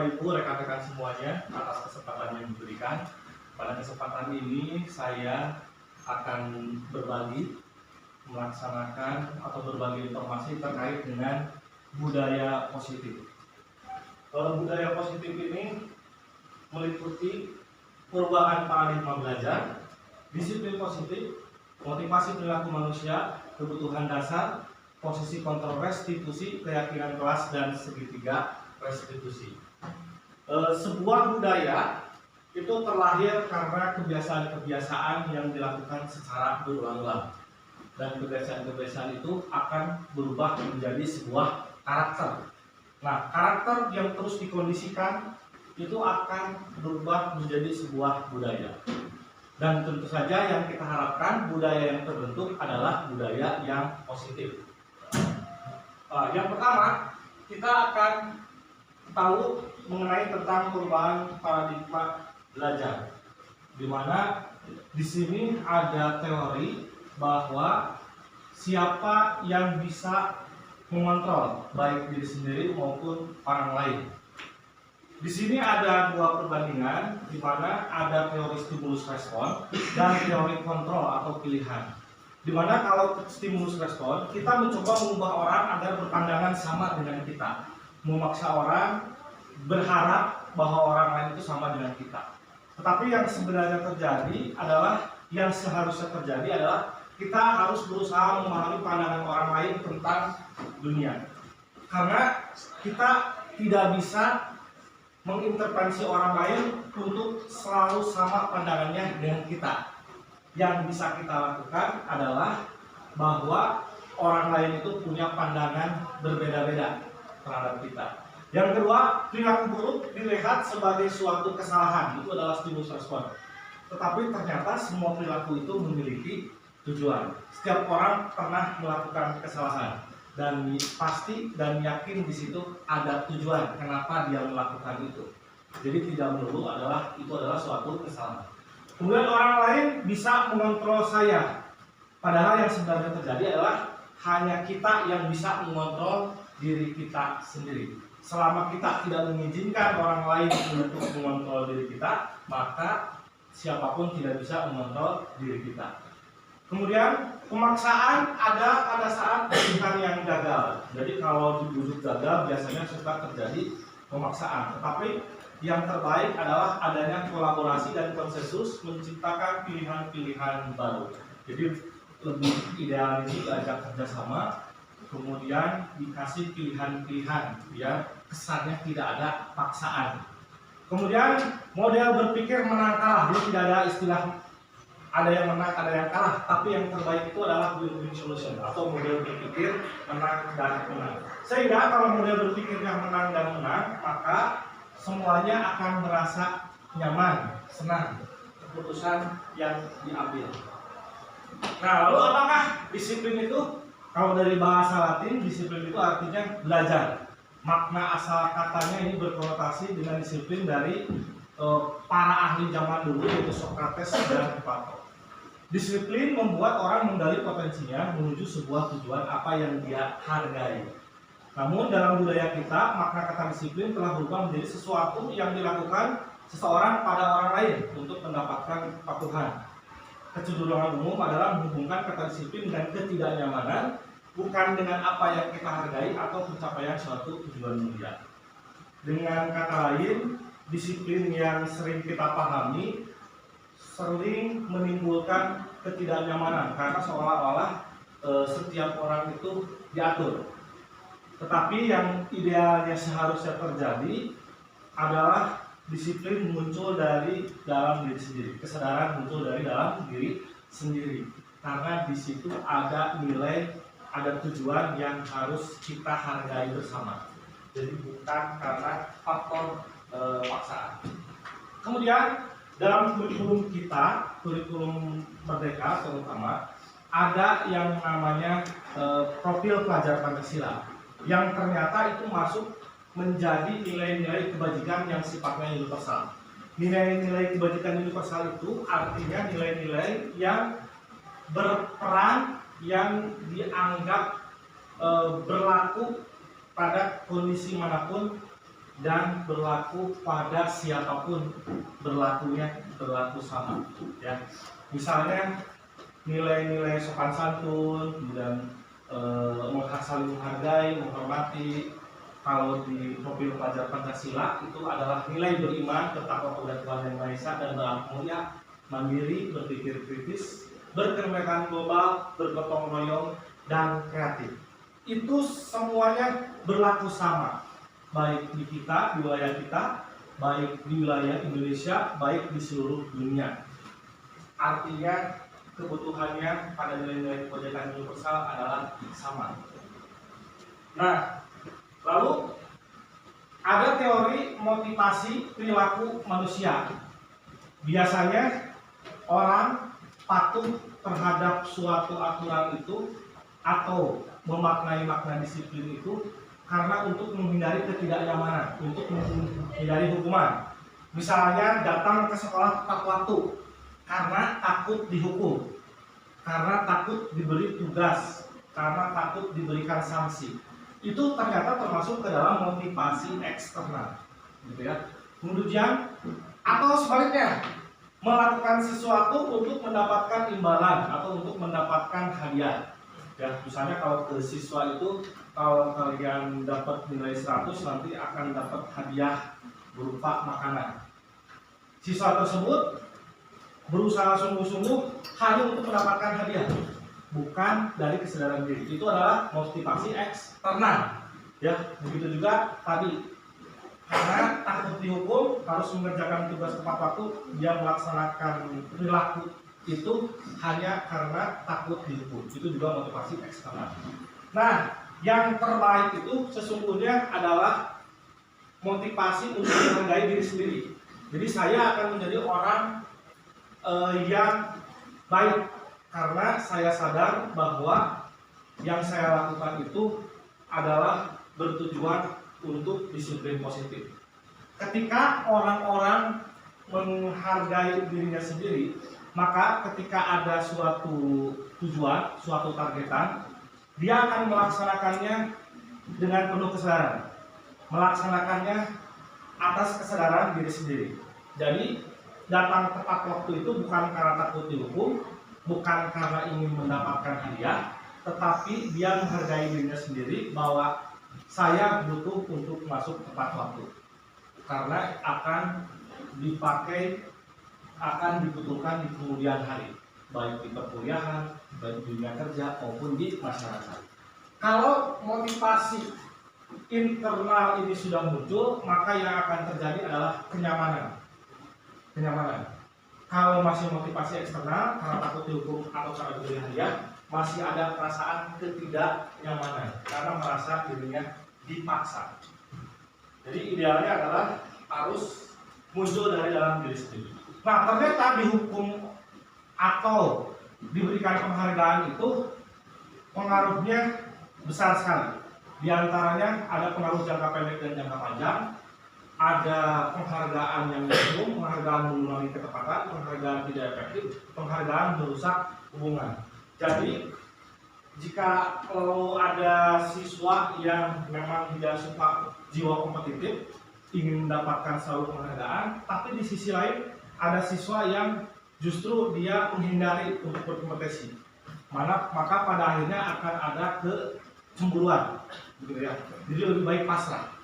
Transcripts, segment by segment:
Bapak Ibu, rekan-rekan semuanya atas kesempatan yang diberikan. Pada kesempatan ini saya akan melaksanakan atau berbagi informasi terkait dengan budaya positif. Budaya positif ini meliputi perubahan paradigma belajar, disiplin positif, motivasi perilaku manusia, kebutuhan dasar, posisi kontrol restitusi, keyakinan kelas, dan segitiga restitusi. Sebuah budaya itu terlahir karena kebiasaan-kebiasaan yang dilakukan secara berulang-ulang, dan kebiasaan-kebiasaan itu akan berubah menjadi sebuah karakter. Nah, karakter yang terus dikondisikan itu akan berubah menjadi sebuah budaya. Dan tentu saja yang kita harapkan budaya yang terbentuk adalah budaya yang positif. Yang pertama, kita akan tahu mengenai tentang perubahan paradigma belajar, di mana di sini ada teori bahwa siapa yang bisa mengontrol baik diri sendiri maupun orang lain. Di sini ada dua perbandingan, di mana ada teori stimulus respon dan teori kontrol atau pilihan. Di mana kalau stimulus respon, kita mencoba mengubah orang agar berpandangan sama dengan kita, memaksa orang berharap bahwa orang lain itu sama dengan kita. Tetapi yang sebenarnya terjadi adalah, yang seharusnya terjadi adalah kita harus berusaha memahami pandangan orang lain tentang dunia. Karena kita tidak bisa mengintervensi orang lain untuk selalu sama pandangannya dengan kita. Yang bisa kita lakukan adalah bahwa orang lain itu punya pandangan berbeda-beda terhadap kita. Yang kedua, perilaku buruk dilihat sebagai suatu kesalahan, itu adalah stimulus respon. Tetapi ternyata semua perilaku itu memiliki tujuan. Setiap orang pernah melakukan kesalahan, dan pasti dan yakin di situ ada tujuan kenapa dia melakukan itu. Jadi tidak melulu itu adalah suatu kesalahan. Kemudian orang lain bisa mengontrol saya, padahal yang sebenarnya terjadi adalah hanya kita yang bisa mengontrol diri kita sendiri. Selama kita tidak mengizinkan orang lain untuk mengontrol diri kita, maka siapapun tidak bisa mengontrol diri kita. Kemudian pemaksaan ada pada saat bukan yang gagal. Jadi kalau dibujuk gagal biasanya suka terjadi pemaksaan. Tetapi yang terbaik adalah adanya kolaborasi dan konsensus menciptakan pilihan-pilihan baru. Jadi lebih ideal ini diajak kerjasama, kemudian dikasih pilihan-pilihan biar kesannya tidak ada paksaan. Kemudian model berpikir menang kalah, jadi tidak ada istilah ada yang menang, ada yang kalah, tapi yang terbaik itu adalah win-win solution atau model berpikir menang dan menang. Sehingga kalau model berpikirnya menang dan menang, maka semuanya akan merasa nyaman, senang keputusan yang diambil. Nah, lalu apakah disiplin itu? Kalau dari bahasa Latin, disiplin itu artinya belajar. Makna asal katanya ini berkonotasi dengan disiplin dari para ahli zaman dulu, yaitu Socrates dan Plato. Disiplin membuat orang menggali potensinya menuju sebuah tujuan apa yang dia hargai. Namun dalam budaya kita, makna kata disiplin telah berubah menjadi sesuatu yang dilakukan seseorang pada orang lain untuk mendapatkan kepatuhan. Kecenderungan umum adalah menghubungkan kata disiplin dan ketidaknyamanan, bukan dengan apa yang kita hargai atau pencapaian suatu tujuan mulia. Dengan kata lain, disiplin yang sering kita pahami sering menimbulkan ketidaknyamanan karena seolah-olah setiap orang itu diatur. Tetapi yang idealnya seharusnya terjadi adalah disiplin muncul dari dalam diri sendiri, kesadaran muncul dari dalam diri sendiri. Karena di situ ada nilai, ada tujuan yang harus kita hargai bersama. Jadi bukan karena faktor paksaan. Kemudian dalam kurikulum kita, kurikulum Merdeka terutama, ada yang namanya profil pelajar Pancasila, yang ternyata itu masuk menjadi nilai-nilai kebajikan yang sifatnya universal. Nilai-nilai kebajikan universal itu artinya nilai-nilai yang berperan, yang dianggap berlaku pada kondisi manapun dan berlaku pada siapapun, berlaku sama, ya. Misalnya nilai-nilai sopan santun dan saling menghargai, menghormati. Kalau di profil pelajar Pancasila itu adalah nilai beriman, bertakwa kepada Tuhan Yang Maha Esa, dan berakhlak mulia, mandiri, berpikir kritis, berkemerdekaan global, bergotong royong, dan kreatif. Itu semuanya berlaku sama, baik di kita, di wilayah kita, baik di wilayah Indonesia, baik di seluruh dunia. Artinya kebutuhannya pada nilai-nilai kebijakan universal adalah sama. Nah, lalu ada teori motivasi perilaku manusia. Biasanya orang patuh terhadap suatu aturan itu atau memaknai makna disiplin itu karena untuk menghindari ketidaknyamanan, untuk menghindari hukuman. Misalnya datang ke sekolah tepat waktu karena takut dihukum, karena takut diberi tugas, karena takut diberikan sanksi. Itu ternyata termasuk ke dalam motivasi eksternal, gitu ya. Kemudian atau sebaliknya, melakukan sesuatu untuk mendapatkan imbalan atau untuk mendapatkan hadiah. Ya, misalnya kalau ke siswa itu, kalau kalian dapat nilai 100 nanti akan dapat hadiah berupa makanan. Siswa tersebut berusaha sungguh-sungguh hanya untuk mendapatkan hadiah, bukan dari kesadaran diri. Itu adalah motivasi eksternal. Ya, begitu juga tadi, karena takut dihukum, harus mengerjakan tugas tepat waktu, dia melaksanakan perilaku itu hanya karena takut dihukum. Itu juga motivasi eksternal. Nah, yang terbaik itu sesungguhnya adalah motivasi untuk menghargai diri sendiri. Jadi saya akan menjadi orang yang baik karena saya sadar bahwa yang saya lakukan itu adalah bertujuan untuk disiplin positif. Ketika orang-orang menghargai dirinya sendiri, maka ketika ada suatu tujuan, suatu targetan, dia akan melaksanakannya dengan penuh kesadaran, melaksanakannya atas kesadaran diri sendiri. Jadi datang tepat waktu itu bukan karena takut dihukum, bukan karena ingin mendapatkan hadiah, tetapi dia menghargai dirinya sendiri bahwa saya butuh untuk masuk tepat waktu karena akan dipakai, akan dibutuhkan di kemudian hari, baik di perkuliahan, baik di dunia kerja maupun di masyarakat. Kalau motivasi internal ini sudah muncul, maka yang akan terjadi adalah kenyamanan. Kalau masih motivasi eksternal karena takut dihukum atau karena diberi hadiah, masih ada perasaan ketidaknyamanan karena merasa dirinya dipaksa. Jadi idealnya adalah harus muncul dari dalam diri sendiri. Nah, ternyata dihukum atau diberikan penghargaan itu pengaruhnya besar sekali. Di antaranya ada pengaruh jangka pendek dan jangka panjang. Ada penghargaan yang minimum, penghargaan mengurangi ketepatan, penghargaan tidak efektif, penghargaan merusak hubungan. Jadi jika ada siswa yang memang tidak suka jiwa kompetitif, ingin mendapatkan selalu penghargaan, tapi di sisi lain ada siswa yang justru dia menghindari untuk berkompetisi, maka pada akhirnya akan ada kecemburuan, gitu ya. Jadi lebih baik pasrah.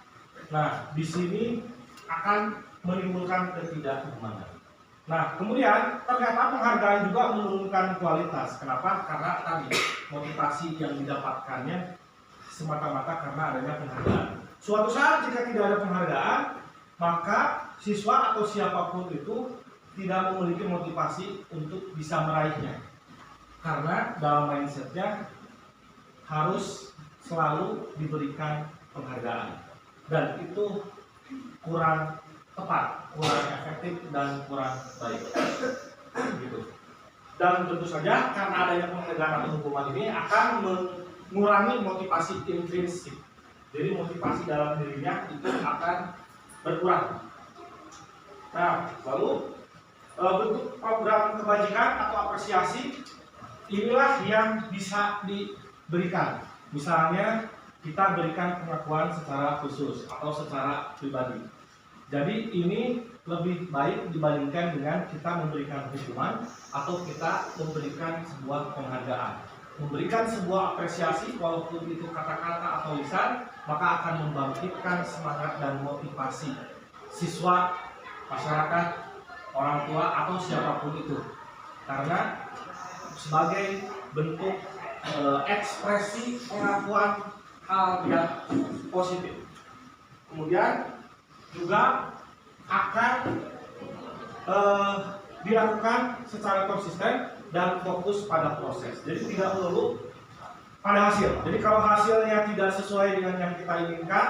Nah, di sini akan menimbulkan ketidaknyamanan. Nah, kemudian ternyata penghargaan juga menurunkan kualitas. Kenapa? Karena tadi motivasi yang didapatkannya semata-mata karena adanya penghargaan. Suatu saat jika tidak ada penghargaan, maka siswa atau siapapun itu tidak memiliki motivasi untuk bisa meraihnya. Karena dalam mindsetnya harus selalu diberikan penghargaan. Dan itu kurang tepat, kurang efektif, dan kurang baik. Gitu. Dan tentu saja karena adanya penghargaan atau hukuman ini akan mengurangi motivasi intrinsik. Jadi motivasi dalam dirinya itu akan berkurang. Nah, lalu bentuk program kebajikan atau apresiasi inilah yang bisa diberikan. Misalnya kita berikan pengakuan secara khusus atau secara pribadi. Jadi ini lebih baik dibandingkan dengan kita memberikan hukuman atau kita memberikan sebuah penghargaan. Memberikan sebuah apresiasi walaupun itu kata-kata atau lisan, maka akan membangkitkan semangat dan motivasi siswa, masyarakat, orang tua atau siapapun itu. Karena sebagai bentuk ekspresi pengakuan hal yang positif. Kemudian juga akan dilakukan secara konsisten dan fokus pada proses. Jadi tidak melulu pada hasil. Jadi kalau hasilnya tidak sesuai dengan yang kita inginkan,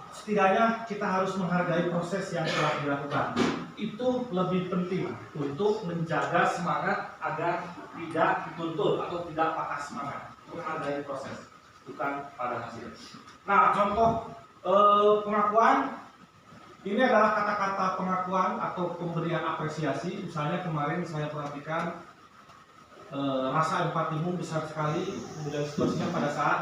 setidaknya kita harus menghargai proses yang telah dilakukan. Itu lebih penting untuk menjaga semangat agar tidak dituntut atau tidak patah semangat. Menghargai proses, bukan pada hasil. Nah, contoh pengakuan ini adalah kata-kata pengakuan atau pemberian apresiasi. Misalnya kemarin saya perhatikan rasa empatimu besar sekali, kemudian situasinya pada saat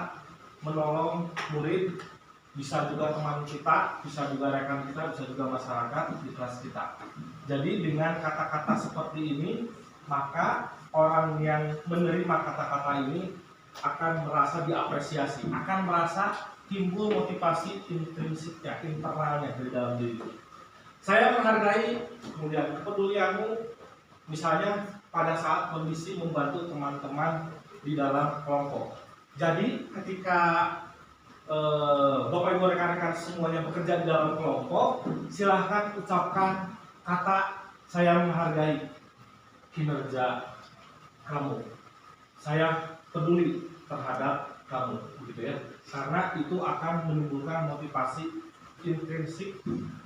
menolong murid, bisa juga teman kita, bisa juga rekan kita, bisa juga masyarakat di kelas kita. Jadi dengan kata-kata seperti ini, maka orang yang menerima kata-kata ini akan merasa diapresiasi, akan merasa timbul motivasi intrinsiknya, internalnya dari dalam diri. Saya menghargai kemudian kepedulianmu, misalnya pada saat kondisi membantu teman-teman di dalam kelompok. Jadi ketika Bapak Ibu rekan-rekan semuanya bekerja di dalam kelompok, silahkan ucapkan kata saya menghargai kinerja kamu, saya peduli terhadap kamu, begitu ya. Karena itu akan menimbulkan motivasi intrinsik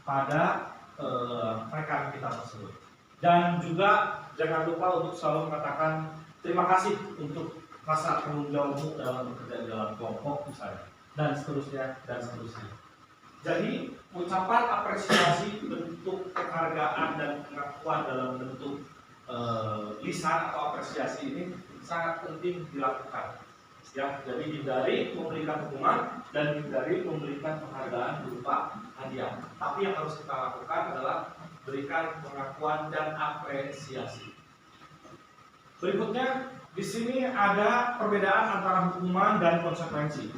pada rekan kita tersebut. Dan juga jangan lupa untuk selalu mengatakan terima kasih untuk rasa tanggung jawabmu dalam bekerja di dalam kelompok misalnya, dan seterusnya dan seterusnya. Jadi ucapan apresiasi, bentuk penghargaan dan pengakuan dalam bentuk lisan atau apresiasi ini sangat penting dilakukan. Ya, jadi hindari memberikan hukuman dan hindari memberikan penghargaan berupa hadiah. Tapi yang harus kita lakukan adalah berikan pengakuan dan apresiasi. Berikutnya, di sini ada perbedaan antara hukuman dan konsekuensi.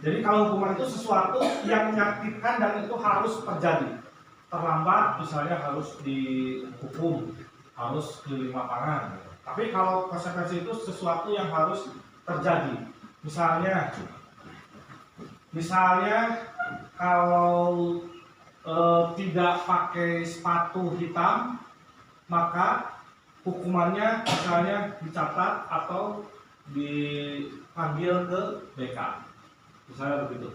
Jadi kalau hukuman itu sesuatu yang menyakitkan dan itu harus terjadi. Terlambat misalnya harus dihukum, harus keliling lapangan. Tapi kalau konsekuensi itu sesuatu yang harus terjadi. Misalnya kalau tidak pakai sepatu hitam, maka hukumannya misalnya dicatat atau dipanggil ke BK, misalnya begitu.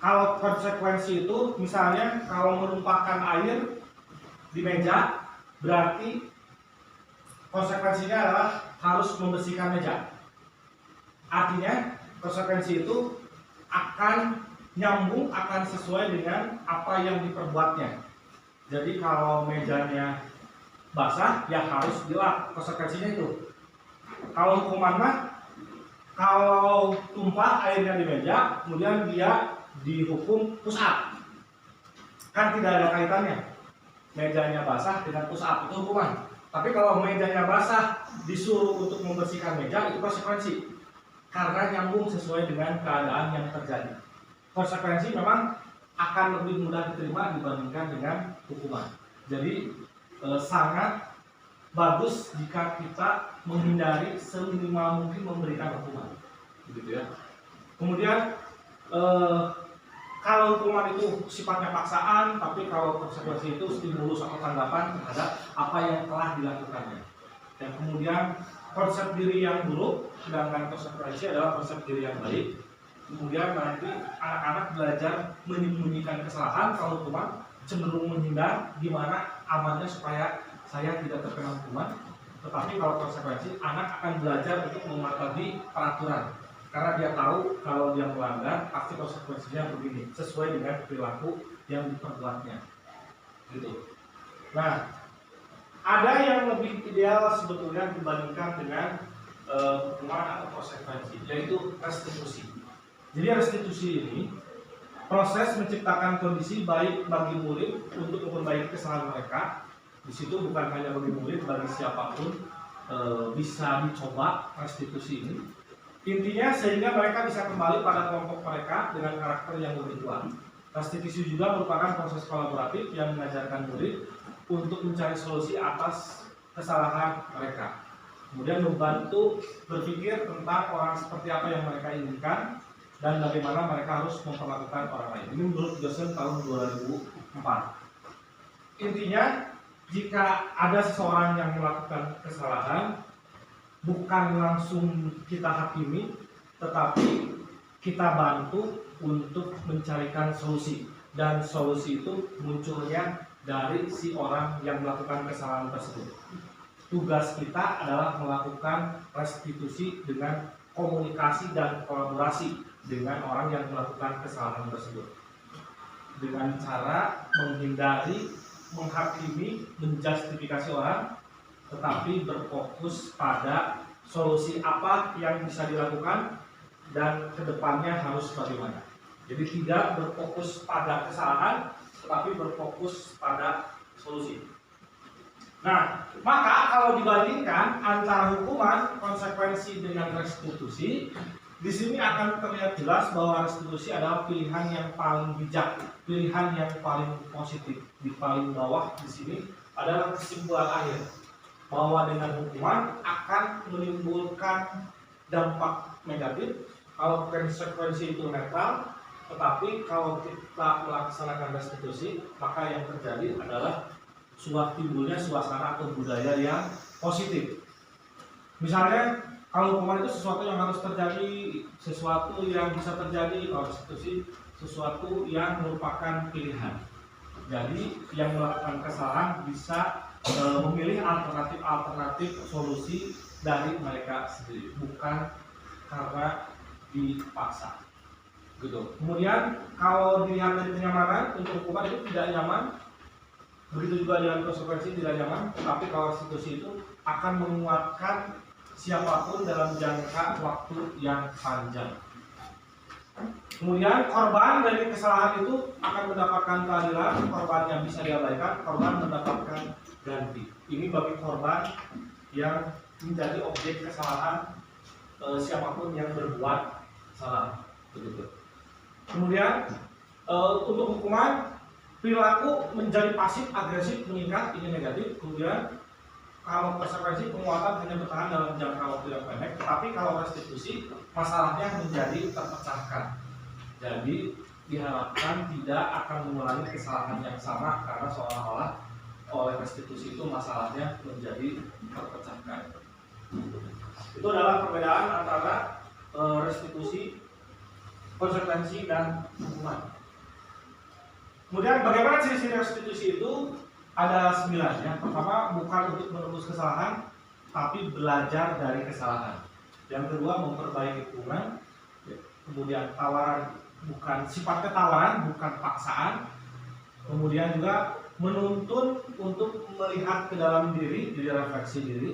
Kalau konsekuensi itu misalnya kalau menumpahkan air di meja, berarti konsekuensinya adalah harus membersihkan meja. Artinya konsekuensi itu akan nyambung, akan sesuai dengan apa yang diperbuatnya. Jadi kalau mejanya basah, ya harus dilap, konsekuensinya itu. Kalau hukuman mah, kalau tumpah airnya di meja, kemudian dia dihukum push up, kan tidak ada kaitannya mejanya basah dengan push up, itu hukuman. Tapi kalau mejanya basah disuruh untuk membersihkan meja, itu konsekuensi, karena nyambung sesuai dengan keadaan yang terjadi. Konsekuensi memang akan lebih mudah diterima dibandingkan dengan hukuman. Jadi sangat bagus jika kita menghindari seminimal mungkin memberikan hukuman, gitu ya. Kemudian kalau hukuman itu sifatnya paksaan, tapi kalau konsekuensi itu stimulus atau tanggapan terhadap apa yang telah dilakukannya. Dan kemudian konsep diri yang buruk, sedangkan konsekuensi adalah konsep diri yang baik. Kemudian nanti anak-anak belajar menyembunyikan kesalahan. Kalau hukuman cenderung menghindar, gimana amannya supaya saya tidak terkena hukuman. Tetapi kalau konsekuensi, anak akan belajar untuk mematuhi peraturan, karena dia tahu kalau dia melanggar pasti konsekuensinya begini, sesuai dengan perilaku yang diperbuatnya, gitu. Nah, ada yang lebih ideal sebetulnya dibandingkan dengan hukuman atau konsekuensi, yaitu restitusi. Jadi restitusi ini proses menciptakan kondisi baik bagi murid untuk memperbaiki kesalahan mereka. Di situ bukan hanya bagi murid, bagi siapapun bisa dicoba restitusi ini. Intinya sehingga mereka bisa kembali pada kelompok mereka dengan karakter yang lebih kuat. Restitusi juga merupakan proses kolaboratif yang mengajarkan murid untuk mencari solusi atas kesalahan mereka. Kemudian membantu berpikir tentang orang seperti apa yang mereka inginkan dan bagaimana mereka harus memperlakukan orang lain. Ini menurut dosen tahun 2004. Intinya, jika ada seseorang yang melakukan kesalahan, bukan langsung kita hakimi, tetapi kita bantu untuk mencarikan solusi. Dan solusi itu munculnya dari si orang yang melakukan kesalahan tersebut. Tugas kita adalah melakukan restitusi dengan komunikasi dan kolaborasi dengan orang yang melakukan kesalahan tersebut, dengan cara menghindari menghakimi, menjustifikasi orang, tetapi berfokus pada solusi apa yang bisa dilakukan dan kedepannya harus bagaimana. Jadi tidak berfokus pada kesalahan, tetapi berfokus pada solusi. Nah, maka kalau dibandingkan antara hukuman, konsekuensi dengan restitusi, di sini akan terlihat jelas bahwa restitusi adalah pilihan yang paling bijak, pilihan yang paling positif. Di paling bawah di sini adalah kesimpulan akhir bahwa dengan hukuman akan menimbulkan dampak negatif kalau konsekuensi itu netral, tetapi kalau kita melaksanakan restitusi maka yang terjadi adalah timbulnya suasana atau budaya yang positif. Misalnya kalau hukuman itu sesuatu yang harus terjadi, sesuatu yang bisa terjadi, kalau restitusi sesuatu yang merupakan pilihan. Jadi yang melakukan kesalahan bisa memilih alternatif solusi dari mereka sendiri, bukan karena dipaksa. Gitu. Kemudian kalau dilihat dari kenyamanan, untuk hukuman itu tidak nyaman, begitu juga dengan konsekuensi tidak nyaman, tapi kalau restitusi itu akan menguatkan siapapun dalam jangka waktu yang panjang. Kemudian korban dari kesalahan itu akan mendapatkan keadilan, korban yang bisa diabaikan, korban mendapatkan ganti. Ini bagi korban yang menjadi objek kesalahan siapapun yang berbuat salah. Begitu. Kemudian untuk hukuman, perilaku menjadi pasif agresif meningkat, ini negatif. Kemudian kalau konsekuensi penguatan hanya bertahan dalam jangka waktu yang pendek, tapi kalau restitusi masalahnya menjadi terpecahkan. Jadi diharapkan tidak akan mengulangi kesalahan yang sama karena seolah-olah oleh restitusi itu masalahnya menjadi terpecahkan. Itu adalah perbedaan antara restitusi, konsekuensi, dan hukuman. Kemudian bagaimana ciri-ciri restitusi itu? Ada 9 ya. Pertama, bukan untuk menebus kesalahan, tapi belajar dari kesalahan. Yang kedua, memperbaiki hubungan. Kemudian tawaran, bukan sifatnya tawaran, bukan paksaan. Kemudian juga menuntun untuk melihat ke dalam diri, jadi refleksi diri,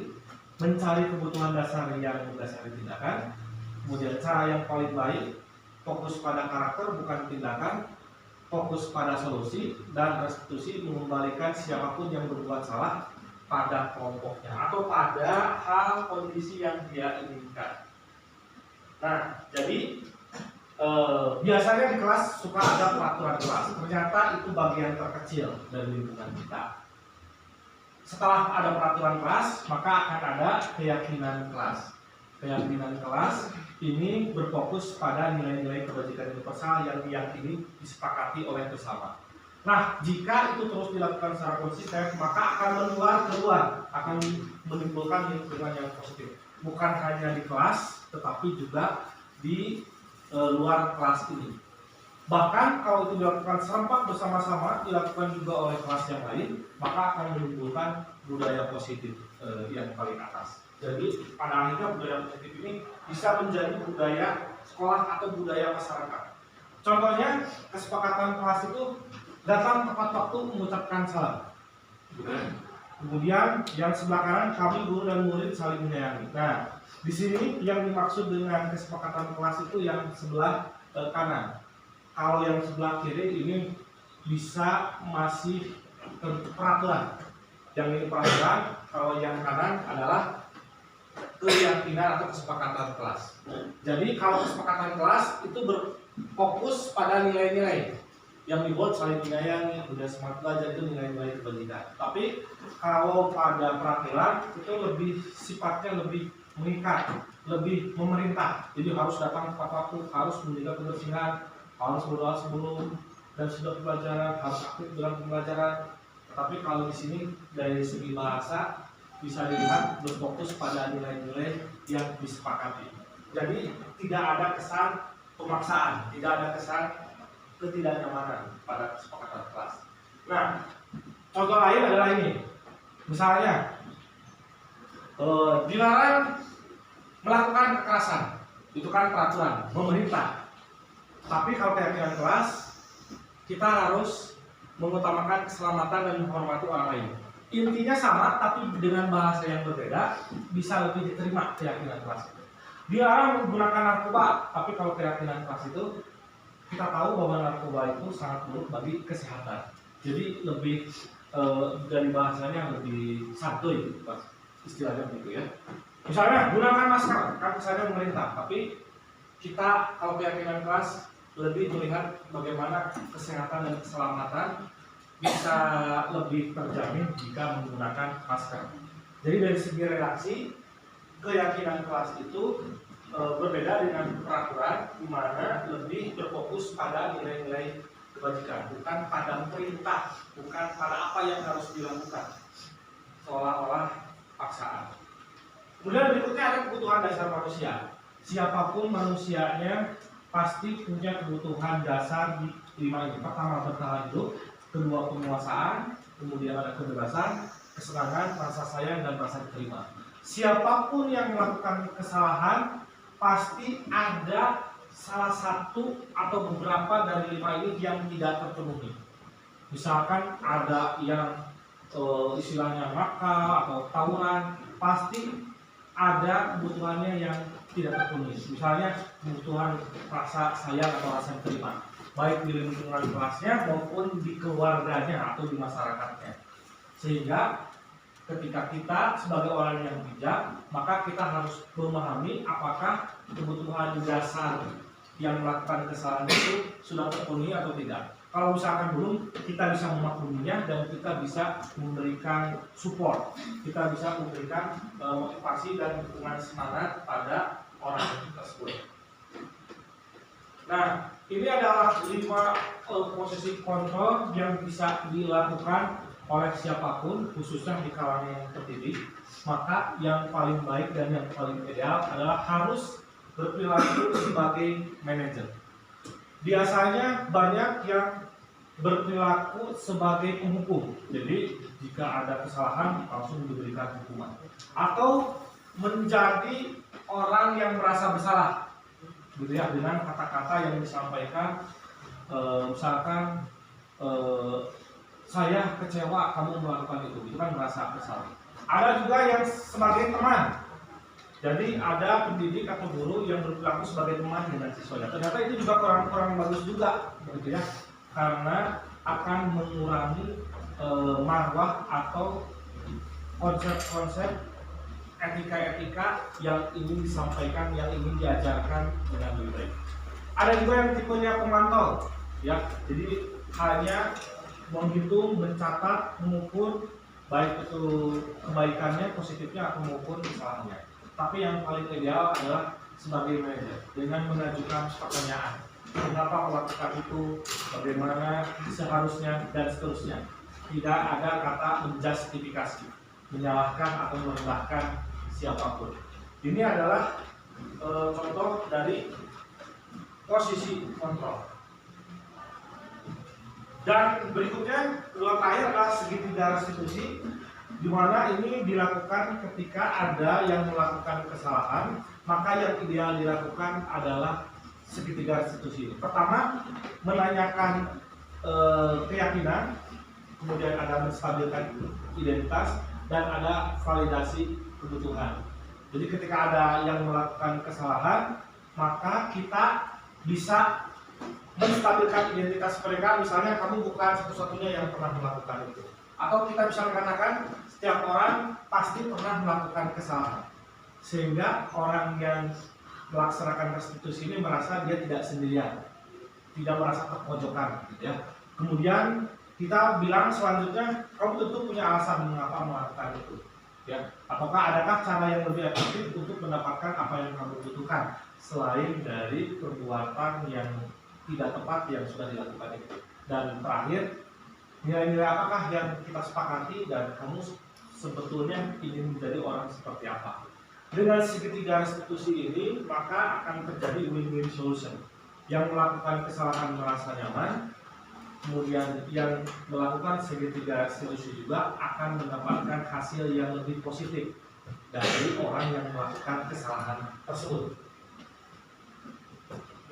mencari kebutuhan dasar yang mendasari tindakan. Kemudian cara yang paling baik, fokus pada karakter bukan tindakan, fokus pada solusi, dan restitusi mengembalikan siapapun yang berbuat salah pada kelompoknya atau pada hal kondisi yang dia inginkan. Nah, jadi biasanya di kelas suka ada peraturan kelas. Ternyata itu bagian terkecil dari lingkungan kita. Setelah ada peraturan kelas, maka akan ada keyakinan kelas. Keyakinan kelas ini berfokus pada nilai-nilai kebajikan universal yang diyakini disepakati oleh bersama. Nah, jika itu terus dilakukan secara konsisten, maka akan menular keluar, akan menimbulkan lingkungan yang positif. Bukan hanya di kelas, tetapi juga di luar kelas ini. Bahkan kalau itu dilakukan serempak bersama-sama, dilakukan juga oleh kelas yang lain, maka akan menimbulkan budaya positif yang paling atas. Jadi pada akhirnya budaya positif ini bisa menjadi budaya sekolah atau budaya masyarakat. Contohnya, kesepakatan kelas itu datang tepat waktu mengucapkan salam. Kemudian yang sebelah kanan, kami guru dan murid saling menyayangi. Nah, di sini yang dimaksud dengan kesepakatan kelas itu yang sebelah kanan. Kalau yang sebelah kiri ini bisa masih peraturan. Yang ini peraturan, kalau yang kanan adalah keyakinan atau kesepakatan kelas. Jadi kalau kesepakatan kelas itu berfokus pada nilai-nilai yang dibuat saling menyayangi, kemudian semangat belajar, itu nilai-nilai kebajikan. Tapi kalau pada peraturan itu lebih sifatnya lebih mengikat, lebih memerintah. Jadi harus datang tepat waktu, harus menjaga kebersihan, harus berdoa sebelum dan sudah pelajaran, harus aktif dalam pembelajaran. Tapi kalau di sini dari segi bahasa bisa dilihat berfokus pada nilai-nilai yang disepakati. Jadi tidak ada kesan pemaksaan, tidak ada kesan ketidaknyamanan pada kesepakatan kelas. Nah, contoh lain adalah ini. Misalnya, dilarang melakukan kekerasan. Itu kan peraturan, pemerintah. Tapi kalau keyakinan kelas, kita harus mengutamakan keselamatan dan menghormati orang lain. Intinya sama, tapi dengan bahasa yang berbeda, bisa lebih diterima keyakinan kelas itu. Dilarang menggunakan narkoba, tapi kalau keyakinan kelas itu, kita tahu bahwa narkoba itu sangat buruk bagi kesehatan. Jadi lebih dari bahasanya lebih santuy, istilahnya begitu ya. Misalnya gunakan masker, kan misalnya pemerintah, tapi kita kalau keyakinan kelas lebih melihat bagaimana kesehatan dan keselamatan bisa lebih terjamin jika menggunakan masker. Jadi dari segi redaksi, keyakinan kelas itu berbeda dengan peraturan, di mana lebih berfokus pada nilai-nilai kebajikan, bukan pada perintah, bukan pada apa yang harus dilakukan, seolah-olah paksaan. Kemudian berikutnya ada kebutuhan dasar manusia. Siapapun manusianya pasti punya kebutuhan dasar di 5 ini. Pertama, bertahan hidup, kedua, penguasaan, kemudian ada kebebasan, kesenangan, rasa sayang, dan rasa diterima. Siapapun yang melakukan kesalahan pasti ada salah satu atau beberapa dari 5 ini yang tidak terpenuhi. Misalkan ada yang istilahnya nakal atau tawuran, pasti ada kebutuhannya yang tidak terpenuhi. Misalnya kebutuhan rasa sayang atau rasa diterima, baik di lingkungan kelasnya maupun di keluarganya atau di masyarakatnya. Sehingga ketika kita sebagai orang yang bijak, maka kita harus memahami apakah kebutuhan dasar yang melakukan kesalahan itu sudah terpenuhi atau tidak. Kalau misalkan belum, kita bisa memakluminya dan kita bisa memberikan support, kita bisa memberikan motivasi dan dukungan semangat pada orang tersebut. Nah, ini adalah 5 posisi kontrol yang bisa dilakukan oleh siapapun, khususnya di kalangan yang terdidik. Maka yang paling baik dan yang paling ideal adalah harus berperilaku sebagai manajer. Biasanya banyak yang berperilaku sebagai penghukum. Jadi jika ada kesalahan langsung diberikan hukuman. Atau menjadi orang yang merasa bersalah, gitu ya, dengan kata-kata yang disampaikan, misalkan saya kecewa kamu melakukan itu kan merasa bersalah. Ada juga yang sebagai teman. Jadi ada pendidik atau guru yang berperilaku sebagai teman dengan siswanya. Ternyata itu juga kurang bagus juga, gitu ya, karena akan mengurangi marwah atau konsep-konsep etika-etika yang ingin disampaikan, yang ingin diajarkan dengan lebih baik. Ada juga yang tipenya pemantau, ya. Jadi hanya menghitung, mencatat, mengukur baik itu kebaikannya, positifnya atau maupun kesalahannya. Tapi yang paling ideal adalah sebagai manajer dengan mengajukan pertanyaan. Kenapa melakukan itu, bagaimana seharusnya, dan seterusnya. Tidak ada kata menjustifikasi, menyalahkan atau merendahkan siapapun. Ini adalah contoh dari posisi kontrol. Dan berikutnya, kedua terakhir adalah segitiga restitusi, di mana ini dilakukan ketika ada yang melakukan kesalahan, maka yang ideal dilakukan adalah segitiga restitusi. Pertama, menanyakan keyakinan, kemudian ada menstabilkan identitas, dan ada validasi kebutuhan. Jadi ketika ada yang melakukan kesalahan, maka kita bisa menstabilkan identitas mereka. Misalnya kamu bukan satu-satunya yang pernah melakukan itu, atau kita bisa mengatakan setiap orang pasti pernah melakukan kesalahan, sehingga orang yang melaksanakan restitusi ini merasa dia tidak sendirian, tidak merasa terpojokan, gitu ya. Kemudian kita bilang selanjutnya, kamu tentu punya alasan mengapa melakukan itu, ya. Ataukah adakah cara yang lebih efektif untuk mendapatkan apa yang kamu butuhkan selain dari perbuatan yang tidak tepat yang sudah dilakukan itu. Dan terakhir, nilai-nilai apakah yang kita sepakati dan kamu sebetulnya ingin menjadi orang seperti apa. Dengan segitiga restitusi ini, maka akan terjadi win-win solution. Yang melakukan kesalahan merasa nyaman, kemudian yang melakukan segitiga restitusi juga akan mendapatkan hasil yang lebih positif dari orang yang melakukan kesalahan tersebut.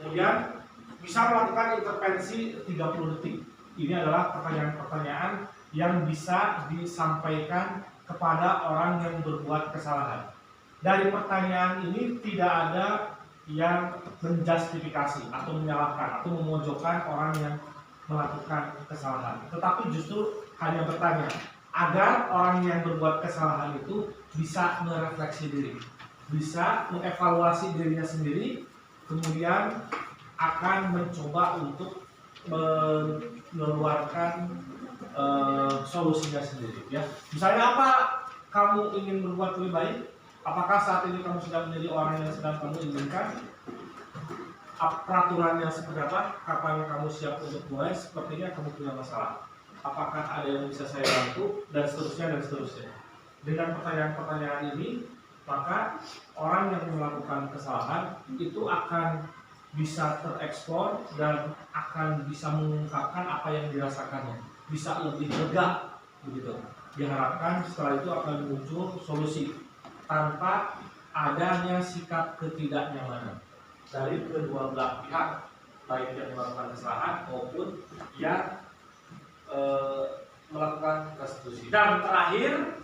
Kemudian bisa melakukan intervensi 30 detik. Ini adalah pertanyaan-pertanyaan yang bisa disampaikan kepada orang yang berbuat kesalahan. Dari pertanyaan ini tidak ada yang menjustifikasi atau menyalahkan atau memojokkan orang yang melakukan kesalahan, tetapi justru hanya bertanya agar orang yang berbuat kesalahan itu bisa merefleksi diri, bisa mengevaluasi dirinya sendiri, kemudian akan mencoba untuk mengeluarkan solusinya sendiri, ya. Misalnya apa kamu ingin berbuat lebih baik? Apakah saat ini kamu sudah menjadi orang yang sedang kamu inginkan? Peraturannya seperti apa? Kapan kamu siap untuk mulai? Sepertinya kamu punya masalah. Apakah ada yang bisa saya bantu? Dan seterusnya dan seterusnya. Dengan pertanyaan-pertanyaan ini, maka orang yang melakukan kesalahan itu akan bisa tereksplor dan akan bisa mengungkapkan apa yang dirasakannya, bisa lebih lega, begitu. Diharapkan setelah itu akan muncul solusi tanpa adanya sikap ketidaknyamanan dari kedua belah pihak, baik yang melakukan kesalahan maupun yang melakukan restitusi. Dan terakhir,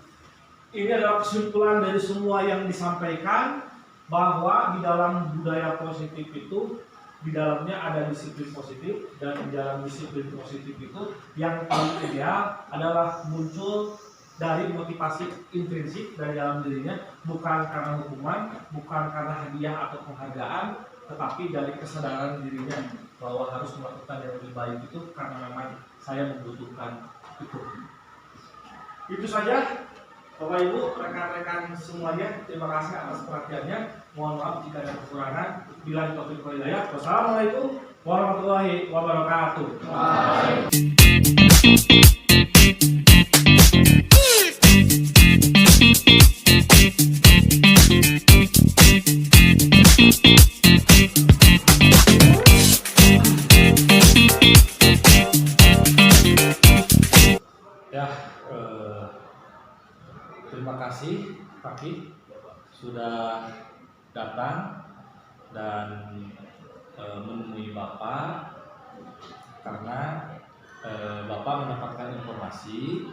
ini adalah kesimpulan dari semua yang disampaikan, bahwa di dalam budaya positif itu, di dalamnya ada disiplin positif, dan di dalam disiplin positif itu yang paling ideal adalah muncul dari motivasi intrinsik dari dalam dirinya, bukan karena hukuman, bukan karena hadiah atau penghargaan, tetapi dari kesadaran dirinya bahwa harus melakukan yang lebih baik itu karena memang saya membutuhkan itu. Itu saja Bapak Ibu, rekan-rekan semuanya, terima kasih atas perhatiannya. Mohon maaf jika ada kekurangan. Billahi taufiq wal hidayah. Wassalamualaikum warahmatullahi wabarakatuh. Ya, terima kasih Fakih sudah datang dan menemui Bapak, karena Bapak mendapatkan informasi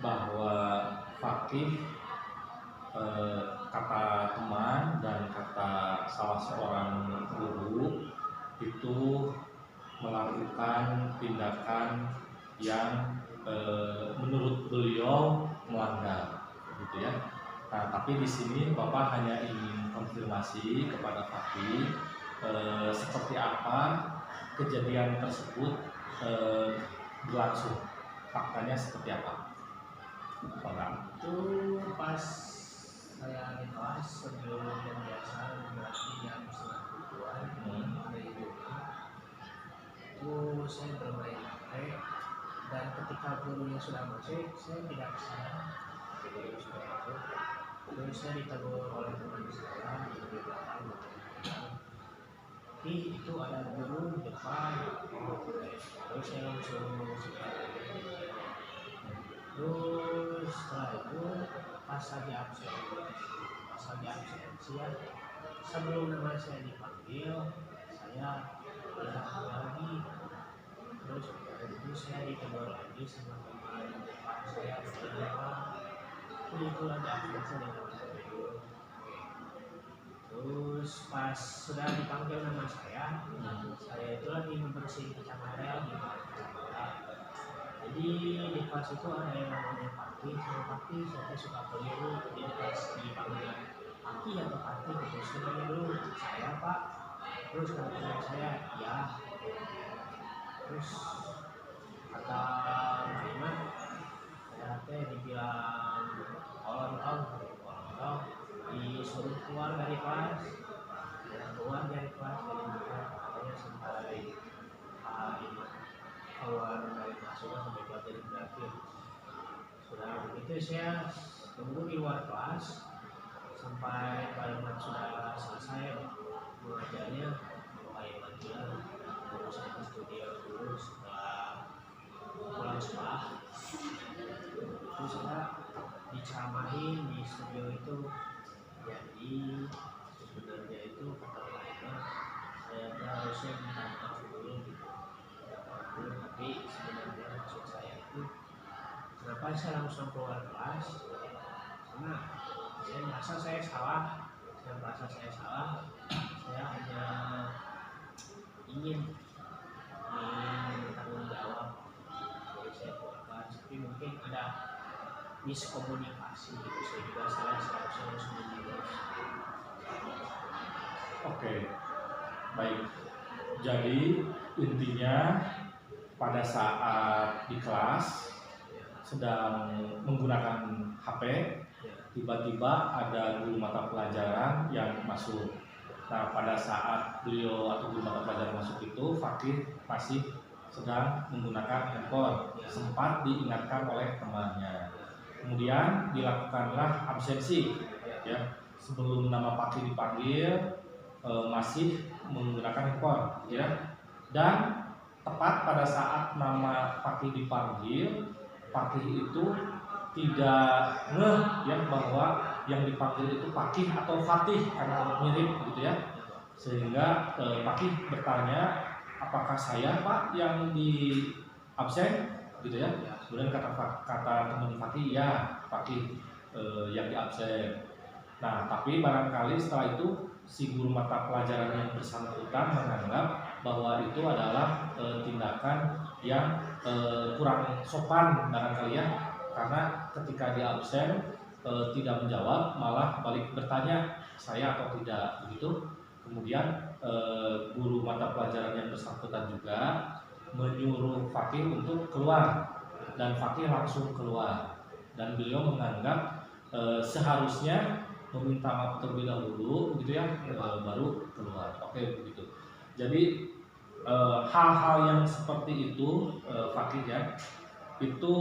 bahwa Fakih, kata teman dan kata salah seorang guru, itu melakukan tindakan yang menurut beliau melanggar, gitu ya. Nah, tapi di sini Bapak hanya ingin konfirmasi kepada Fakih seperti apa kejadian tersebut berlangsung, faktanya seperti apa, Bapak? Itu pas saya di kelas sebelum pembiasaan berarti jam 9:30 dari itu saya bermain HP, dan ketika gurunya sudah masuk saya tidak kesana, jadi sudah masuk. Terus saya ditegur oleh teman saya di belakang, tapi itu ada guru di depan. Terus saya langsung terus setelah itu pas lagi absensi ya, sebelum nama saya dipanggil, saya tidak lagi. Terus itu saya ditegur lagi sama teman depan saya, itu lagi absensi dengan saya. Terus pas sudah dipanggil nama saya itu lagi membersihkan kacamata gitu. Jadi di kelas itu ada yang namanya Pati, sama Pati saya suka keliru. Jadi pas dipanggil Pati atau Pati gitu, sebenarnya dulu saya Pak. Terus kata saya ya. Terus kata Maima, saya teh dibilang kolong disuruh keluar dari kelas, keluar dari kelas dari mana katanya sampai keluar dari kelas sudah sampai pelajaran berakhir. Sudah begitu saya tunggu di luar kelas sampai Pak sudah selesai mengajarnya. Pak bilang baru saya ke studio dulu setelah pulang sekolah. Terus saya diceramahin di studio itu. Jadi sebenarnya itu kata mereka saya harusnya minta maaf dulu gitu. Tapi sebenarnya maksud saya itu kenapa saya langsung keluar kelas, karena saya merasa saya salah. Saya hanya ingin bertanggung jawab. Jadi saya keluar kelas, tapi mungkin ada miskomunikasi gitu, sehingga saya seharusnya harus menjawab. Oke, baik. Jadi intinya pada saat di kelas sedang menggunakan HP, tiba-tiba ada guru mata pelajaran yang masuk. Nah, pada saat beliau atau guru mata pelajaran masuk itu, Fakih masih sedang menggunakan handphone. Sempat diingatkan oleh temannya. Kemudian dilakukanlah absensi, ya. Sebelum nama Fakih dipanggil, masih menggunakan handphone, ya. Dan tepat pada saat nama Fakih dipanggil, Fakih itu tidak ngeh ya bahwa yang dipanggil itu Fakih atau Fatih karena mirip gitu ya. Sehingga Fakih bertanya, apakah saya Pak yang di absen gitu ya. Kemudian kata teman Fakih, ya Fakih yang di absen. Nah, tapi barangkali setelah itu si guru mata pelajaran yang bersangkutan menganggap bahwa itu adalah tindakan yang kurang sopan barangkali ya, karena ketika dia absen tidak menjawab, malah balik bertanya saya atau tidak begitu. Kemudian guru mata pelajaran yang bersangkutan juga menyuruh Fakih untuk keluar, dan Fakih langsung keluar, dan beliau menganggap seharusnya meminta maaf terlebih dahulu gitu ya, baru keluar. Oke, begitu. Jadi hal-hal yang seperti itu Fakih ya, itu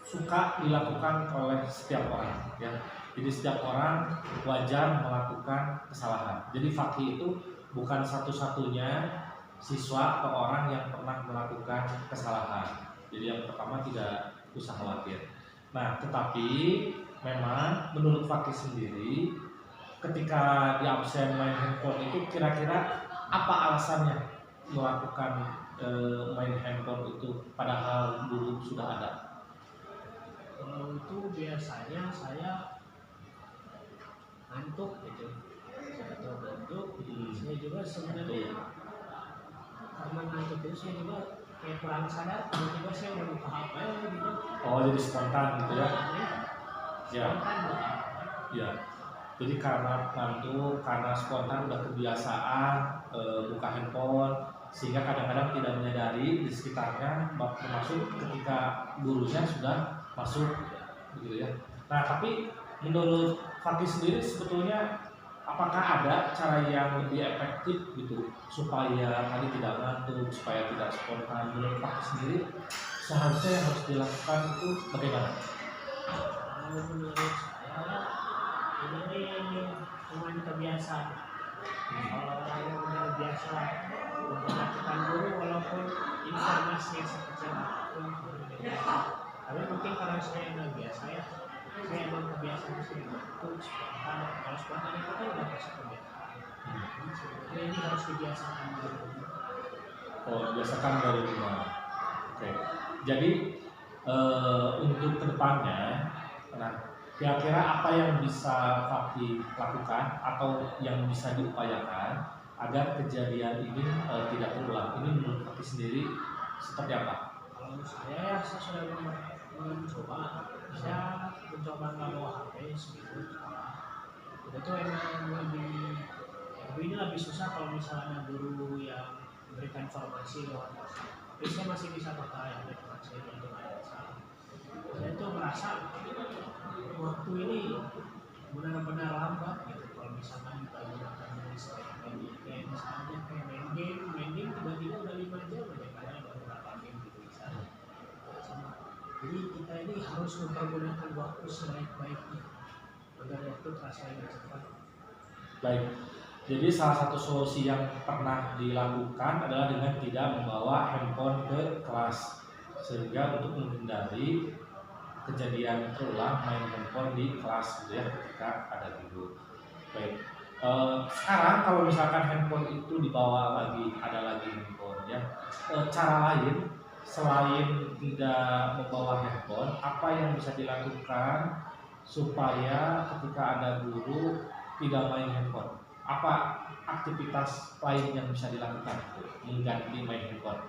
suka dilakukan oleh setiap orang ya. Jadi setiap orang wajar melakukan kesalahan. Jadi Fakih itu bukan satu-satunya siswa atau orang yang pernah melakukan kesalahan. Jadi yang pertama tidak usah khawatir. Nah, tetapi memang menurut Fakih sendiri, ketika di absen main handphone itu kira-kira apa alasannya melakukan main handphone itu padahal guru sudah ada? Kalau itu biasanya saya ngantuk gitu. Saya ngantuk. Saya juga sebenarnya karena ngantuk itu saya juga kayak kurang sadar. Tiba-tiba saya udah buka HP gitu. Oh, jadi spontan gitu ya? Ya. Spontan. Ya. Jadi karena ngantuk, karena spontan udah kebiasaan buka handphone, sehingga kadang-kadang tidak menyadari di sekitarnya, termasuk ketika gurunya sudah masuk, begitu ya. Nah, tapi menurut Fakih sendiri sebetulnya apakah ada cara yang lebih efektif gitu supaya tadi tidak ngantuk, supaya tidak spontan? Menurut Fakih sendiri seharusnya yang harus dilakukan itu bagaimana? Kalau menurut saya ini cuma kebiasaan. Kalau orang yang udah biasa memperhatikan guru walaupun informasi yang sekecil apapun, tapi mungkin karena saya nggak biasa ya, saya emang kebiasaan saya itu spontan. Kalau spontan itu kan udah pasti kebiasaan. Jadi ini harus dibiasakan dulu. Oh, biasakan dari rumah. Oke. Jadi untuk kedepannya, nah Kira-kira apa yang bisa Fakih lakukan atau yang bisa diupayakan agar kejadian ini tidak terulang? Ini menurut Fakih sendiri seperti apa? Kalau saya ya saya sudah mencoba, saya mencoba nggak bawa HP seminggu sekolah. Itu emang ini lebih susah kalau misalnya guru yang memberikan informasi lewat WhatsApp. Tapi saya masih bisa pakai aplikasi untuk ada salah. Saya tuh merasa waktu ini benar-benar lambat gitu. Kalau misalkan kita gunakan kayak misalnya kayak main game tiba-tiba udah 5 jam aja karena baru berapa game gitu misalnya. Sama. Jadi kita ini harus mempergunakan waktu sebaik-baiknya agar waktu terasa lebih cepat. Baik, jadi salah satu solusi yang pernah dilakukan adalah dengan tidak membawa handphone ke kelas, sehingga untuk menghindari kejadian terulang main handphone di kelas gitu ya ketika ada guru. Baik, sekarang kalau misalkan handphone itu dibawa lagi, ada lagi handphone ya, cara lain selain tidak membawa handphone, apa yang bisa dilakukan supaya ketika ada guru tidak main handphone? Apa aktivitas lain yang bisa dilakukan untuk mengganti main handphone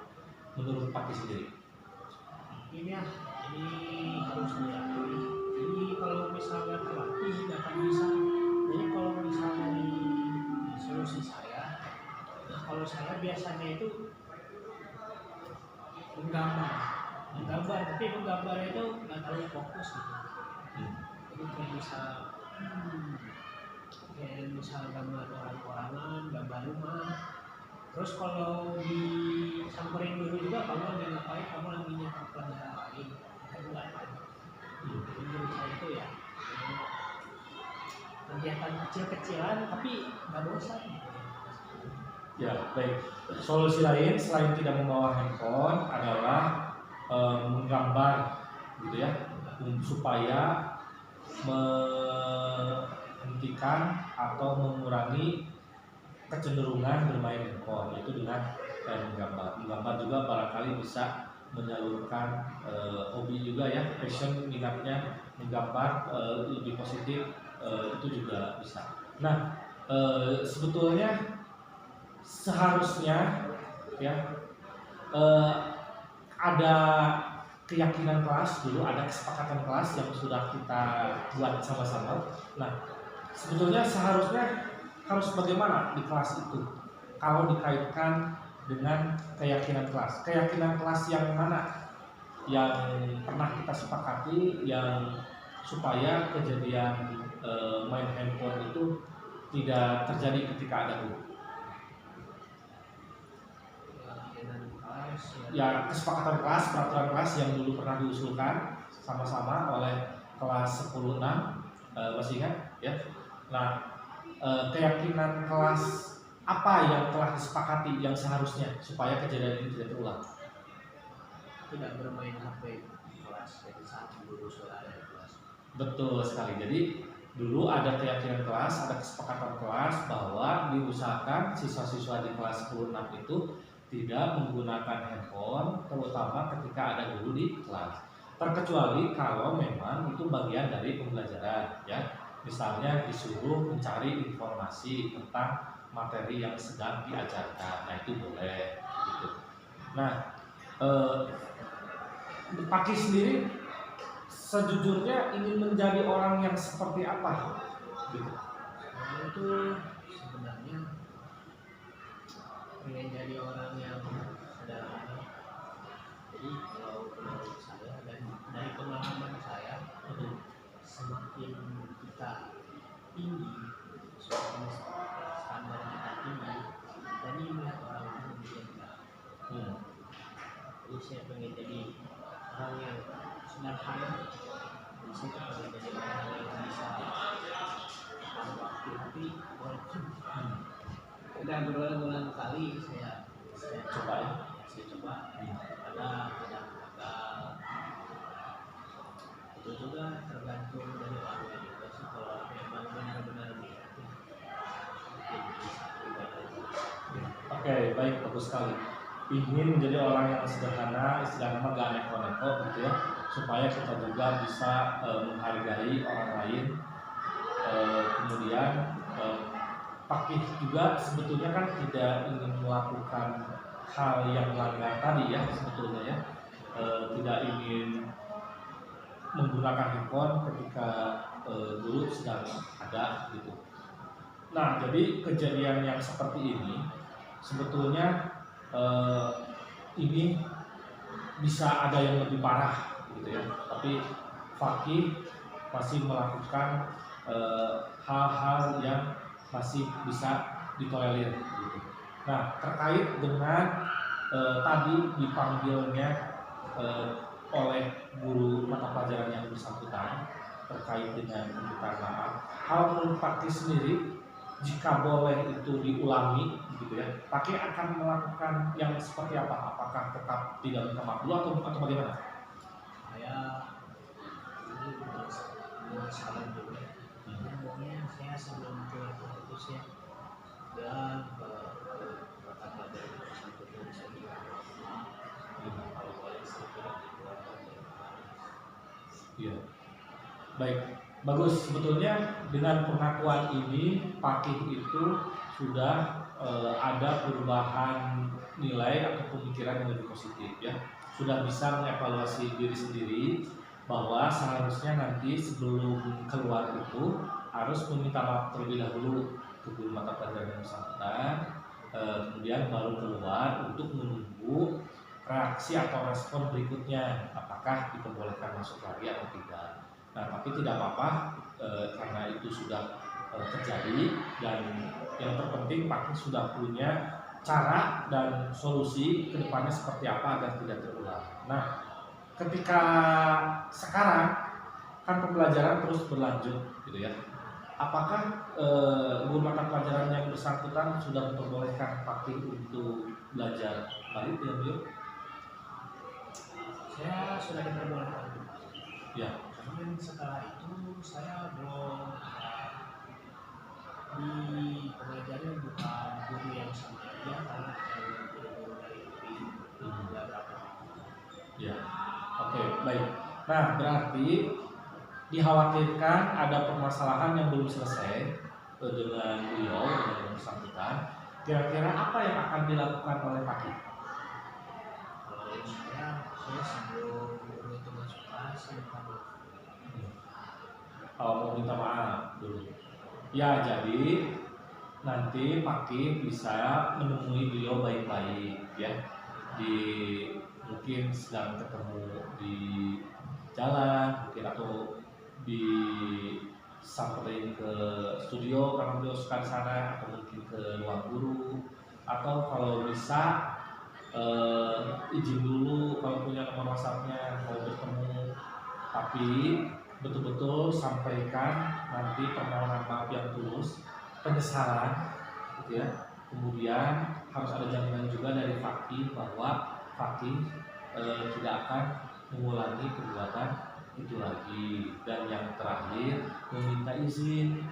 menurut Pak sendiri? Ini ya, ini harus diakui. Jadi kalau misalnya terlatih nggak akan bisa. Jadi kalau misalnya di solusi saya, nah kalau saya biasanya itu menggambar, tapi menggambar itu nggak terlalu fokus gitu. Jadi kayak misal gambar orang-orangan, gambar rumah. Terus kalau disamperin dulu juga kamu lagi ngapain, kamu lagi nyetak pelajaran lain, itu nggak ada. Menurut saya itu ya kegiatan kecil-kecilan tapi nggak bosan. Ya, baik. Solusi lain selain tidak membawa handphone adalah menggambar, gitu ya, supaya menghentikan atau mengurangi kecenderungan bermain handphone, yaitu dengan menggambar. Menggambar juga barangkali bisa menyalurkan hobi juga ya, passion, minatnya menggambar lebih positif, itu juga bisa. Nah, sebetulnya seharusnya ya ada keyakinan kelas dulu, ada kesepakatan kelas yang sudah kita buat sama-sama. Nah, sebetulnya seharusnya harus bagaimana di kelas itu kalau dikaitkan dengan keyakinan kelas. Keyakinan kelas yang mana yang pernah kita sepakati yang supaya kejadian main handphone itu tidak terjadi ketika ada guru. Ya, kesepakatan kelas, peraturan kelas yang dulu pernah diusulkan sama-sama oleh kelas 10-6, masih ingat ya? Nah, keyakinan kelas apa yang telah disepakati yang seharusnya supaya kejadian ini tidak terulang? Tidak bermain HP di kelas, jadi saat guru sudah ada di kelas. Betul sekali. Jadi dulu ada keyakinan kelas, ada kesepakatan kelas bahwa diusahakan siswa-siswa di kelas 10-6 itu tidak menggunakan handphone, terutama ketika ada guru di kelas. Terkecuali kalau memang itu bagian dari pembelajaran, ya. Misalnya disuruh mencari informasi tentang materi yang sedang diajarkan, nah itu boleh. Gitu. Nah, Paki sendiri sejujurnya ingin menjadi orang yang seperti apa? Gitu. Nah, itu sebenarnya pengen jadi orang yang sederhana. Jadi kalau menurut saya dan dari pengalaman saya, semakin kita tinggi, semakin standar kita tinggi, kita ini melihat orang lain lebih rendah. Jadi saya pengen jadi orang yang sederhana. Jadi saya pengen jadi orang yang bisa waktu, tapi walaupun udah berulang-ulang kali saya Coba ya. saya coba ada gagal. Itu juga tergantung dari orangnya juga sih, kalau memang benar-benar niat mungkin bisa ubah lagi. Oke, baik, bagus sekali. Ingin menjadi orang yang sederhana, istilahnya mah gak neko-neko gitu ya. supaya kita juga bisa menghargai orang lain. Kemudian fakih juga sebetulnya kan tidak ingin melakukan hal yang melanggar tadi ya, sebetulnya ya. Tidak ingin menggunakan handphone ketika guru sedang ada gitu. Nah, jadi kejadian yang seperti ini sebetulnya ini bisa ada yang lebih parah gitu ya. Tapi fakih masih melakukan hal-hal yang masih bisa ditolerir gitu. Nah, terkait dengan tadi dipanggilnya oleh guru mata pelajaran yang bersangkutan terkait dengan permintaan maaf, hal menurut fakih sendiri jika boleh itu diulangi gitu ya, fakih akan melakukan yang seperti apa? Apakah tetap tidak minta maaf dulu atau bagaimana? Saya ini salah dulu. Pokoknya saya sebelum ke kampus ya, dan kata pelajaran tersebut bisa dilakukan. Kalau boleh segera dikeluarkan dari Iya. Baik, bagus. Sebetulnya dengan pengakuan ini fakih itu sudah ada perubahan nilai atau pemikiran yang lebih positif ya. Sudah bisa mengevaluasi diri sendiri bahwa seharusnya nanti sebelum keluar itu harus meminta maaf terlebih dahulu ke guru mata pelajaran yang bersangkutan, kemudian baru keluar untuk menunggu reaksi atau respon berikutnya, apakah diperbolehkan masuk lagi atau tidak. Nah, tapi tidak apa-apa karena itu sudah terjadi, dan yang terpenting Pak sudah punya cara dan solusi ke depannya seperti apa agar tidak terulang. Nah, ketika sekarang kan pembelajaran terus berlanjut gitu ya. Apakah guru mata pelajaran yang bersangkutan sudah memperbolehkan fakih untuk belajar balik dengan beliau? saya sudah diperbolehkan. Ya. Namun setelah itu saya belum di pengajarnya bukan guru yang sama dia, karena guru dari UPI berapa. Ya, oke, baik. Nah, berarti dikhawatirkan ada permasalahan yang belum selesai dengan beliau, dengan yang bersangkutan. Kira-kira apa yang akan dilakukan oleh fakih? Kalau saya sebelum guru itu masuk kelas, saya minta maaf. Mau minta maaf dulu. Ya, jadi nanti fakih bisa menemui beliau baik-baik ya. Mungkin sedang ketemu di jalan, mungkin atau disamperin ke studio karena beliau suka di sana, atau mungkin ke ruang guru, atau kalau bisa izin dulu kalau punya nomor WhatsApp-nya mau bertemu, tapi betul-betul sampaikan nanti permohonan maaf yang tulus, penyesalan gitu ya. Kemudian harus ada jaminan juga dari fakih bahwa fakih tidak akan mengulangi perbuatan itu lagi, dan yang terakhir meminta izin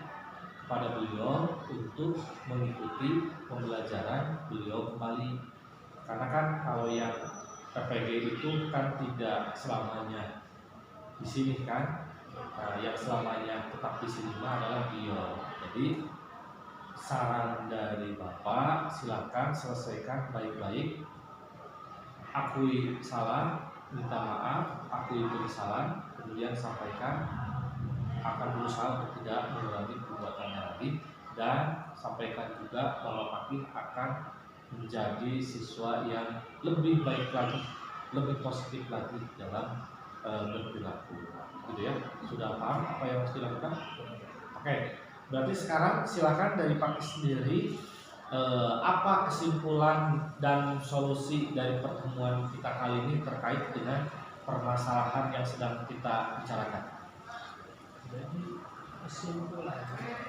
kepada beliau untuk mengikuti pembelajaran beliau kembali, karena kan kalau yang PPG itu kan tidak selamanya di sini kan. Nah, yang selamanya tetap di sini adalah beliau. Jadi saran dari Bapak, silakan selesaikan baik-baik, akui salah, minta maaf, akui penyesalan, kemudian sampaikan akan berusaha untuk tidak mengulangi perbuatannya lagi, dan sampaikan juga bahwa fakih akan menjadi siswa yang lebih baik lagi, lebih positif lagi dalam berperilaku, gitu ya. Sudah paham apa yang harus dilakukan? Oke, berarti sekarang silakan dari fakih sendiri, apa kesimpulan dan solusi dari pertemuan kita kali ini terkait dengan permasalahan yang sedang kita bicarakan? Jadi kesimpulannya,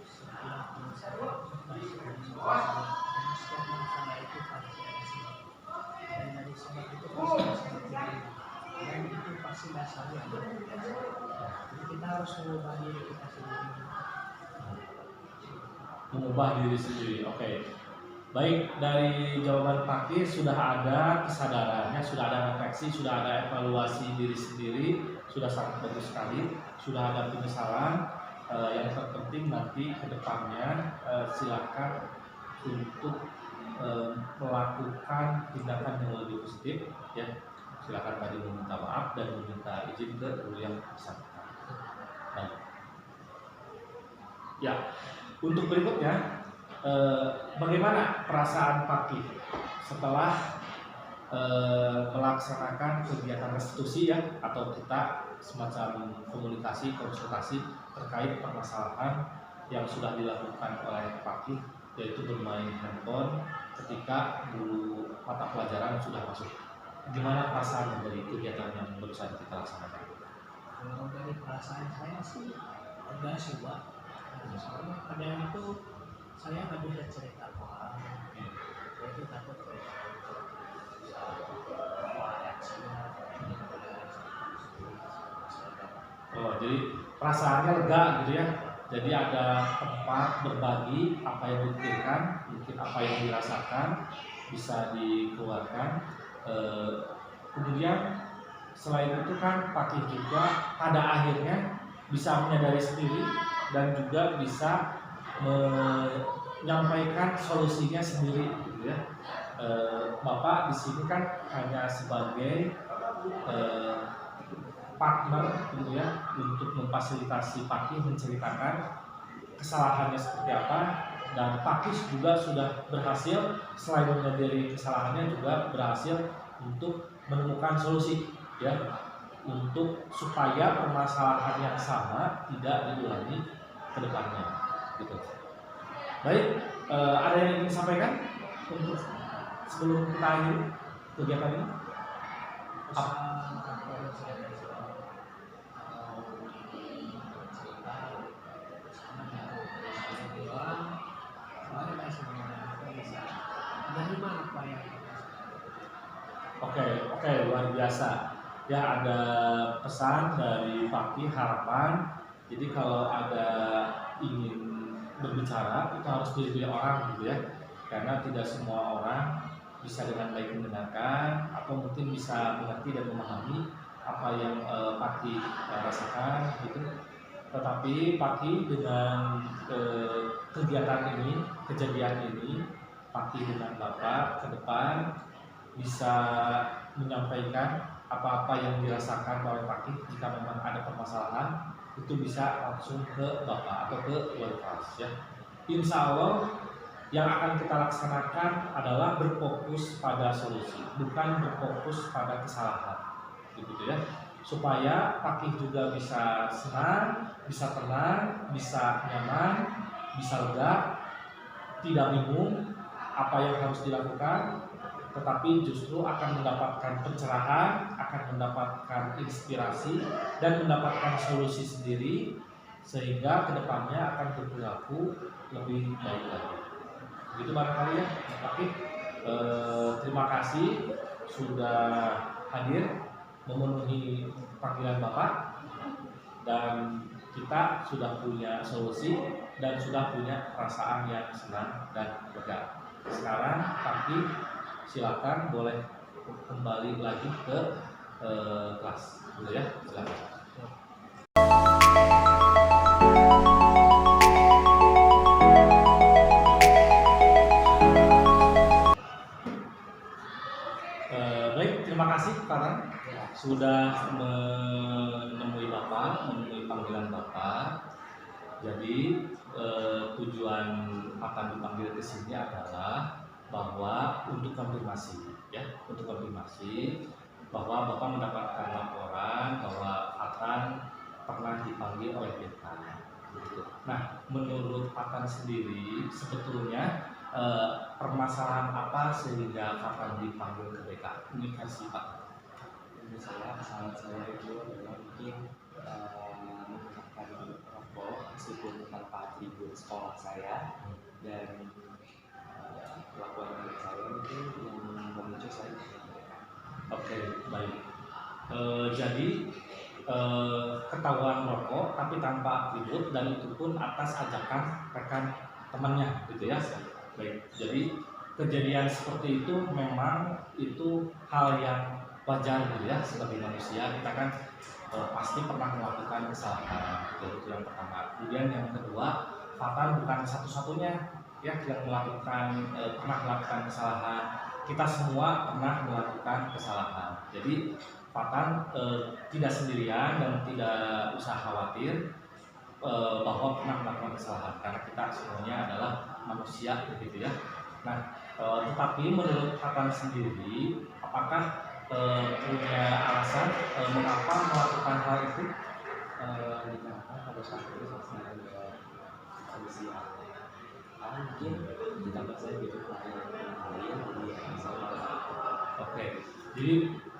setiap masalah itu pasti ada sebab, dan dari sebab itu pasti ada sebab, dan itu pasti dasarnya. Jadi kita harus mengubah diri kita sendiri. Mengubah diri sendiri, oke. Baik, dari jawaban Pakih sudah ada kesadarannya, sudah ada refleksi, sudah ada evaluasi diri sendiri, sudah sangat bagus sekali, sudah ada penyesalan. Yang terpenting nanti ke depannya silakan untuk melakukan tindakan yang lebih positif, ya. Silakan tadi meminta maaf dan meminta izin ke guru yang bersangkutan. Baik. Ya, untuk berikutnya. Bagaimana perasaan Pakih setelah melaksanakan kegiatan restitusi ya, atau kita semacam komunikasi konsultasi terkait permasalahan yang sudah dilakukan oleh Pakih, yaitu bermain handphone ketika guru mata pelajaran sudah masuk. Gimana perasaan dari kegiatan yang barusan kita laksanakan? Kalau dari perasaan saya sih agak sih Pak. Soalnya kadang itu saya nggak bisa cerita ke orang, saya itu takut kalau bisa reaksinya. Oh, jadi perasaannya lega gitu ya. Jadi ada tempat berbagi apa yang dipikirkan, mungkin apa yang dirasakan bisa dikeluarkan. Kemudian selain itu kan Pakih juga pada akhirnya bisa menyadari sendiri dan juga bisa menyampaikan solusinya sendiri, gitu ya. Bapak di sini kan hanya sebagai partner, gitu ya, untuk memfasilitasi Pakih menceritakan kesalahannya seperti apa, dan Pakih juga sudah berhasil selain menyadari kesalahannya juga berhasil untuk menemukan solusi, ya, untuk supaya permasalahan yang sama tidak diulangi ke depannya, gitu. Baik, ada yang ingin disampaikan untuk sebelum kita akhiri kegiatan ini? Oke, luar biasa. Ya, ada pesan dari Pakih, harapan. Jadi kalau ada ingin berbicara itu harus pilih-pilih orang, gitu ya. Karena tidak semua orang bisa dengan baik mendengarkan atau mungkin bisa mengerti dan memahami apa yang Pakih rasakan, gitu. Tetapi Pakih dengan kegiatan ini, kejadian ini, Pakih dengan Bapak ke depan bisa menyampaikan apa-apa yang dirasakan oleh Pakih. Jika memang ada permasalahan, itu bisa langsung ke Bapak atau ke wali kelas, ya. Insya Allah yang akan kita laksanakan adalah berfokus pada solusi, bukan berfokus pada kesalahan, gitu ya. Supaya Pakih juga bisa senang, bisa tenang, bisa nyaman, bisa lega, tidak bingung apa yang harus dilakukan, tetapi justru akan mendapatkan pencerahan, akan mendapatkan inspirasi, dan mendapatkan solusi sendiri, sehingga kedepannya akan berperilaku lebih baik lagi. Begitu barangkali ya, Pakih. Terima kasih sudah hadir memenuhi panggilan Bapak, dan kita sudah punya solusi dan sudah punya perasaan yang senang dan lega. Sekarang Pakih silakan boleh kembali lagi ke kelas, dulu ya, silakan. Baik, terima kasih Farhan sudah menemui Bapak, menemui panggilan Bapak. Jadi tujuan akan dipanggil ke sini adalah bahwa untuk konfirmasi, ya, untuk konfirmasi bahwa Bapak mendapatkan laporan bahwa akan pernah dipanggil oleh Dekan. Nah, menurut Akan sendiri sebetulnya permasalahan apa sehingga akan dipanggil ke BK? Komunikasi Pak. Menurut saya kesalahan saya itu adalah mungkin menggunakan rokok meskipun tanpa atribut sekolah saya, dan kelakuan dari saya itu yang memicu saya mereka. Oke, baik. Jadi ketahuan merokok tapi tanpa atribut, dan itu pun atas ajakan rekan temannya, gitu ya. Baik, jadi kejadian seperti itu memang itu hal yang wajar gitu ya, sebagai manusia kita kan pasti pernah melakukan kesalahan, itu yang pertama. Kemudian yang kedua, Fatan bukan satu-satunya ya yang pernah melakukan kesalahan. Kita semua pernah melakukan kesalahan. Jadi Fatan tidak sendirian dan tidak usah khawatir bahwa pernah melakukan kesalahan, karena kita semuanya adalah manusia begitu ya. Nah, tetapi menurut Fatan sendiri, apakah punya alasan mengapa melakukan hal itu? Dikarenakan pada saat itu saya juga kondisi yang mungkin ditambah saya gitu lain lebih sama. Oke, jadi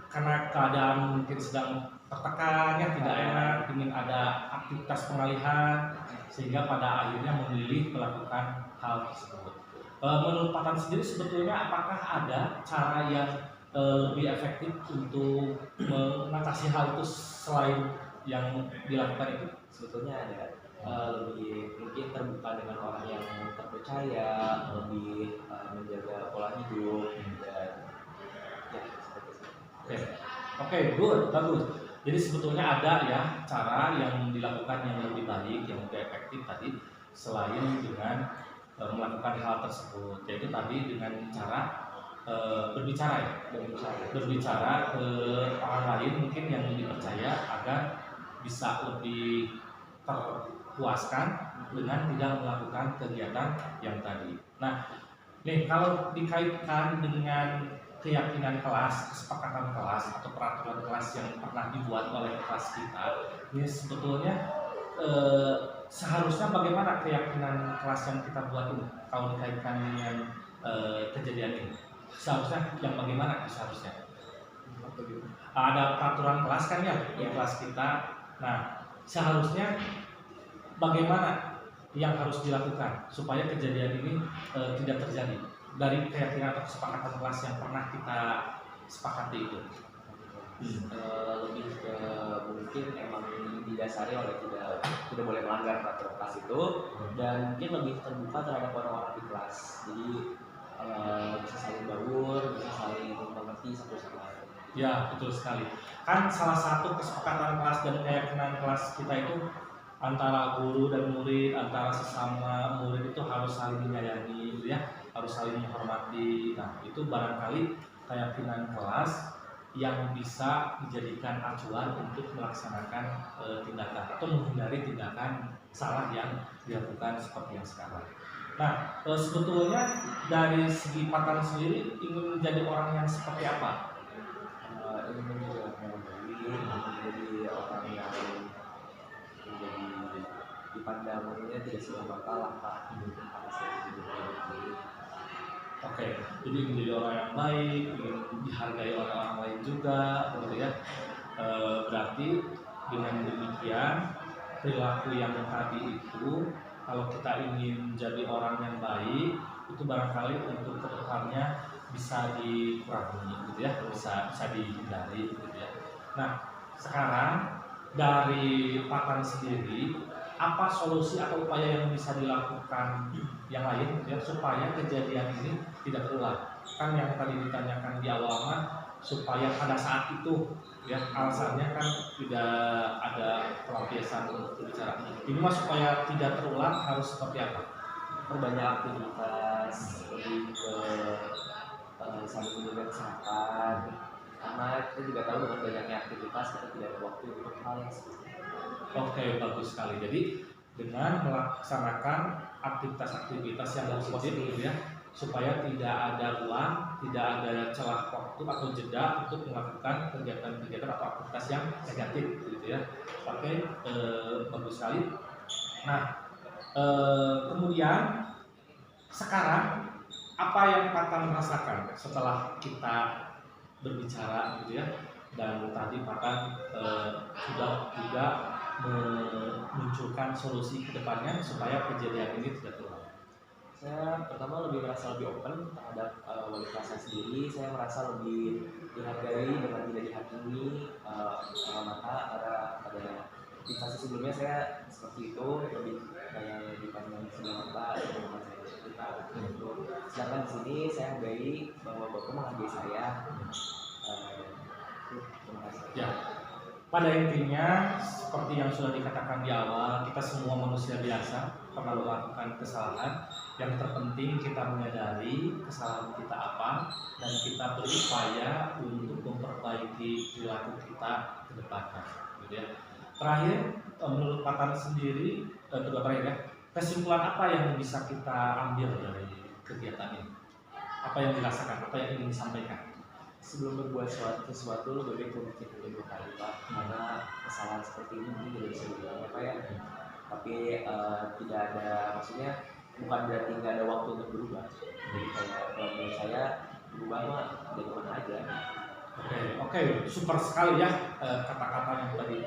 karena keadaan mungkin sedang tertekan ya, tidak enak, ingin ada aktivitas pengalihan, sehingga pada akhirnya memilih melakukan hal tersebut. Menurut Patan sendiri sebetulnya apakah ada cara yang lebih efektif untuk mengatasi hal itu selain yang dilakukan itu? Sebetulnya ada lebih mungkin terbuka dengan orang yang terpercaya, lebih menjaga pola hidup dan ya seperti itu. Oke, good, bagus. Jadi sebetulnya ada ya cara yang dilakukan yang lebih baik, yang lebih efektif tadi selain dengan melakukan hal tersebut, yaitu tadi dengan cara berbicara ya, berbicara ke orang lain mungkin yang dipercaya agar bisa lebih terpuaskan dengan tidak melakukan kegiatan yang tadi. Nah, nih kalau dikaitkan dengan keyakinan kelas, kesepakatan kelas atau peraturan kelas yang pernah dibuat oleh kelas kita, ini sebetulnya seharusnya bagaimana keyakinan kelas yang kita buat ini kalau dikaitkan dengan kejadian ini? Seharusnya yang bagaimana seharusnya? Ada peraturan kelas kan ya di kelas kita. Nah, seharusnya bagaimana yang harus dilakukan supaya kejadian ini tidak terjadi dari keyakinan atau kesepakatan kelas yang pernah kita sepakati itu? Lebih ke mungkin emang didasari oleh tidak boleh melanggar peraturan kelas itu, dan mungkin lebih terbuka terhadap orang-orang di kelas. Jadi bisa saling baur, bisa saling mengerti satu sama lain. Ya, betul sekali. Kan salah satu kesepakatan kelas dan keyakinan kelas kita itu antara guru dan murid, antara sesama murid itu harus saling menyayangi, gitu ya, harus saling menghormati. Nah, itu barangkali keyakinan kelas yang bisa dijadikan acuan untuk melaksanakan tindakan atau menghindari tindakan salah yang dilakukan seperti yang sekarang. Nah, sebetulnya dari segi Patan sendiri ingin menjadi orang yang seperti apa? Ingin menjadi orang yang baik, menjadi orang yang menjadi dipandangnya tidak sebelah mata lah Pak. Oke, jadi menjadi orang yang baik, ingin dihargai oleh orang lain juga, gitu ya. Berarti dengan demikian perilaku yang tadi itu, kalau kita ingin menjadi orang yang baik, itu barangkali untuk kedepannya bisa dikurangi, gitu ya, bisa dihindari, gitu ya. Nah, sekarang dari Patan sendiri, apa solusi atau upaya yang bisa dilakukan yang lain ya, supaya kejadian ini tidak terulang? Kan yang tadi ditanyakan di awal mah supaya pada saat itu ya, alasannya kan tidak ada pelampiasan untuk berbicara. Ini mah supaya tidak terulang harus seperti apa? Perbanyak aktivitas, lebih ke saling menjaga kesehatan, karena kita juga tahu dengan banyaknya aktivitas kita tidak ada waktu untuk hal yang seperti itu. Oke, bagus sekali. Jadi dengan melaksanakan aktivitas-aktivitas yang positif gitu ya, supaya tidak ada ruang, tidak ada celah waktu atau jeda untuk melakukan kegiatan-kegiatan atau aktivitas yang negatif gitu ya. Oke, bagus sekali. Nah, kemudian sekarang apa yang Patan rasakan setelah kita berbicara gitu ya, dan tadi Patan sudah juga memunculkan solusi ke depannya supaya kejadian ini tidak terulang. Saya pertama lebih merasa lebih open terhadap wali kelas saya sendiri. Saya merasa lebih dihargai dengan tidak dihakimi mata karena pada di fase sebelumnya saya seperti itu, lebih kayak dipandang sebelah mata teman saya cerita gitu. Sedangkan di sini saya hargai bahwa Bapak menghargai saya. Terima kasih. Ya, pada intinya seperti yang sudah dikatakan di awal, kita semua manusia biasa pernah melakukan kesalahan. Yang terpenting kita menyadari kesalahan kita apa dan kita berupaya untuk memperbaiki perilaku kita ke depannya, gitu ya. Terakhir, menurut Pak Tan sendiri, kedua terakhir ya, kesimpulan apa yang bisa kita ambil dari kegiatan ini? Apa yang dirasakan? Apa yang ingin disampaikan? Sebelum berbuat sesuatu lebih baik berpikir dulu kali Pak, karena kesalahan seperti ini mungkin tidak bisa diulang ya Pak ya. Tapi tidak ada, maksudnya bukan berarti nggak ada waktu untuk berubah. Jadi kayak kalau menurut saya berubah mah dari mana aja. Oke, super sekali ya kata-kata yang tadi.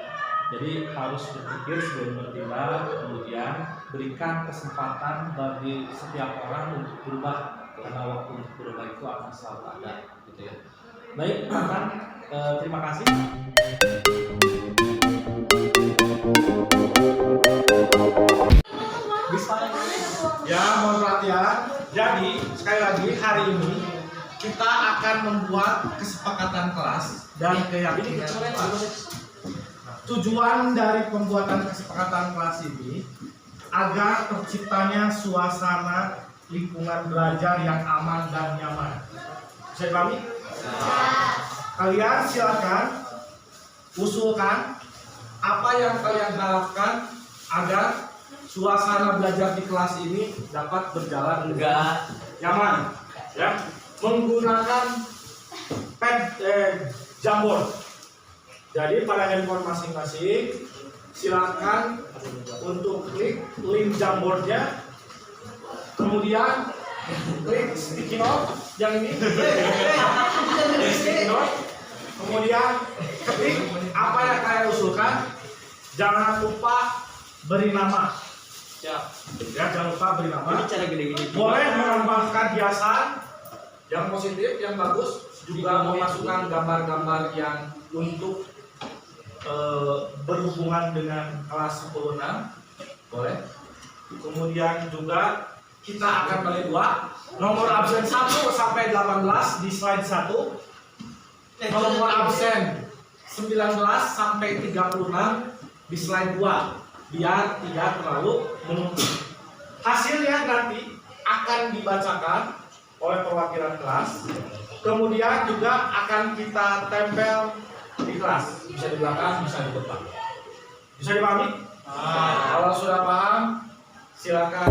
Jadi harus berpikir sebelum bertindak, kemudian berikan kesempatan bagi setiap orang untuk berubah, karena waktu untuk berubah itu akan selalu ada, gitu ya. Baik, Pak Tan, terima kasih. Ya, mohon perhatian. Jadi, sekali lagi hari ini kita akan membuat kesepakatan kelas dan keyakinan kelas. Tujuan dari pembuatan kesepakatan kelas ini agar terciptanya suasana lingkungan belajar yang aman dan nyaman. Bisa dipahami? Kalian silakan usulkan apa yang kalian harapkan agar suasana belajar di kelas ini dapat berjalan dengan nyaman, ya. Menggunakan Jamboard. Jadi pada handphone masing-masing silakan untuk klik link Jamboardnya, kemudian klik sticky note yang ini, sticky note, kemudian ketik apa yang kalian usulkan. Jangan lupa beri nama. Ya, jangan lupa beri nama. Ini cara gede-gede. Boleh menambahkan hiasan yang positif, yang bagus, juga memasukkan gambar-gambar yang untuk berhubungan dengan kelas 10-6, boleh. Kemudian juga kita akan bagi dua, nomor absen 1 sampai 18 di slide 1, nomor absen 19 sampai 36 di slide 2, biar tidak terlalu menumpuk. Hasilnya nanti akan dibacakan oleh perwakilan kelas, kemudian juga akan kita tempel di kelas, bisa di belakang, bisa di depan. Bisa dipahami? Kalau sudah paham, silakan.